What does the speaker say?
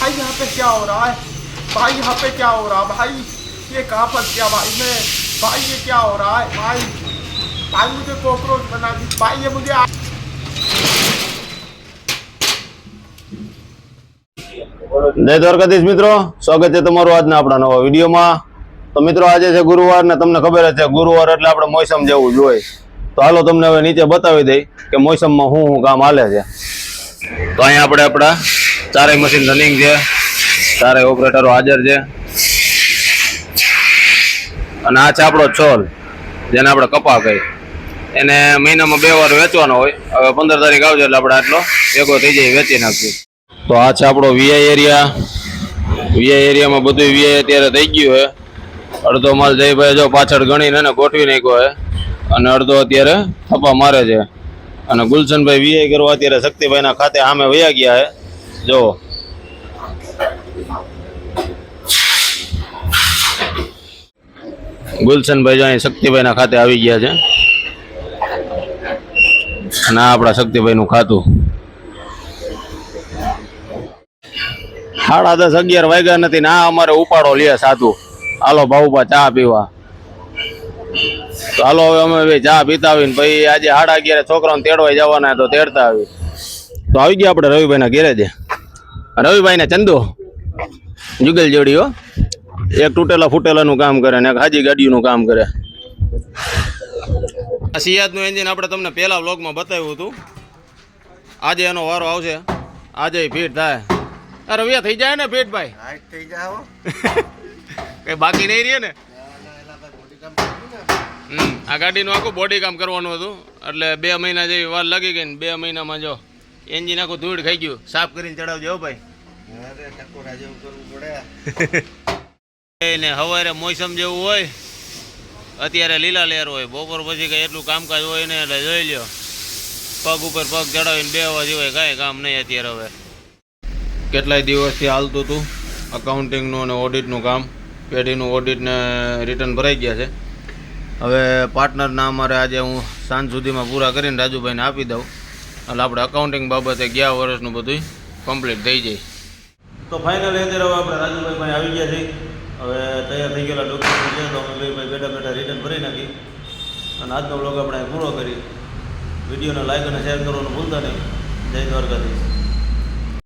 भाई यहाँ पे क्या हो रहा है भाई, यहाँ पे क्या हो रहा है भाई, ये कहाँ फंस गया भाई मैं, भाई ये क्या हो रहा है भाई, भाई मुझे कॉकरोच बना दी भाई, ये मुझे जय द्वारकाधीश मित्रों, स्वागत है તમારું આજના આપણા નવા વિડીયોમાં। તો મિત્રો આજે છે ગુરુવાર ને તમને ખબર જ છે ગુરુવાર એટલે આપણે મોસમ જેવું જોઈએ। તો હાલો તમને હવે નીચે બતાવી દઈ કે મોસમમાં શું કામ હાલે છે। તો અહીંયા આપણે આપણા ચારેય મશીન રનિંગ છે, ચારેય ઓપરેટરો હાજર છે અને આ છે આપણો છોલ જેને આપણે કપા કહી, એને મહિનામાં 2 વાર વેચવાનો હોય। હવે 15 તારીખ આવશે એટલે આપણે આટલો ભેગો થઈ જાય વેચી નાખીએ। તો આ છે આપણો વીઆઈ એરિયા। વીઆઈ એરિયામાં બધું વીઆઈ અત્યારે થઈ ગયું છે। અડધો માલ જયભાઈ જો પાછળ ગણીને એને ગોઠવી નાખ્યો છે અને અડધો અત્યારે થપ્પા મારે છે। અને ગુલશનભાઈ વીઆઈ કરવા અત્યારે શક્તિભાઈના ખાતે સામે વયા ગયા છે। જો ગુલશનભાઈ જો અહીં શક્તિભાઈના ખાતે આવી ગયા છે અને આ આપણા શક્તિભાઈનું ખાતું। 10:30-11 વાગ્યા નથી ને આ અમારે ઉપાડો લે સાધુ, હાલો ભાઉભા ચા પીવા। તો હાલો હવે અમે ચા પીતા આવીને પછી આજે 11:30 છોકરાઓને તેડવા જવાના તો તેડતા આવી। તો આવી ગયા આપણે રવિભાઈના ગેરેજે। રવિભાઈ ને ચંદુ જુગલ જોડી હો, એક તૂટેલા ફૂટેલાનું કામ કરે ને એક હાજી ગાડીનું કામ કરે। આ સિયાદનું એન્જિન આપણે તમને પહેલા વ્લોગમાં બતાવ્યું હતું, આજે એનો વારો આવશે, આજે ફિટ થાય। અરે વ્યા થઈ જાય ને ફિટ ભાઈ, થઈ જાઓ કઈ બાકી નહીં રહે ને। આ ગાડીનું આખું બોડી કામ કરવાનું હતું એટલે 2 મહિના જેવી વાર લાગી ગઈ ને 2 મહિનામાં જો એન્જિન આખું ધૂળ ખાઈ ગયું। સાફ કરીને ચડાવજો ભાઈ, ને સવારે મોસમ જેવું હોય, અત્યારે લીલા લહેર હોય, બપોર પછી કઈ એટલું કામકાજ હોય ને એટલે જોઈ લ્યો પગ ઉપર પગ ચડાવીને બેહવા જેવાય કાંઈ કામ નહીં અત્યારે। હવે કેટલાય દિવસથી હાલતું હતું અકાઉન્ટિંગનું અને ઓડિટનું કામ, પેઢીનું ઓડિટ ને રિટર્ન ભરાઈ ગયા છે। હવે પાર્ટનરના અમારે આજે હું સાંજ સુધીમાં પૂરા કરીને રાજુભાઈને આપી દઉં એટલે આપણે અકાઉન્ટિંગ બાબતે ગયા વર્ષનું બધું કમ્પ્લીટ થઈ જાય। તો ફાઇનલી અત્યારે હવે આપણે રાજુભાઈ પાસે આવી ગયા છીએ। હવે તૈયાર થઈ ગયેલા ડોક્યુમેન્ટ છે તો અમે ભાઈ બેઠા બેઠા રિટર્ન ભરી નાખી અને આજનો બ્લોગ આપણે પૂરો કરી। વિડીયોને લાઈક અને શેર કરવાનું ભૂલતા નહીં। જય દ્વારકાધીશ।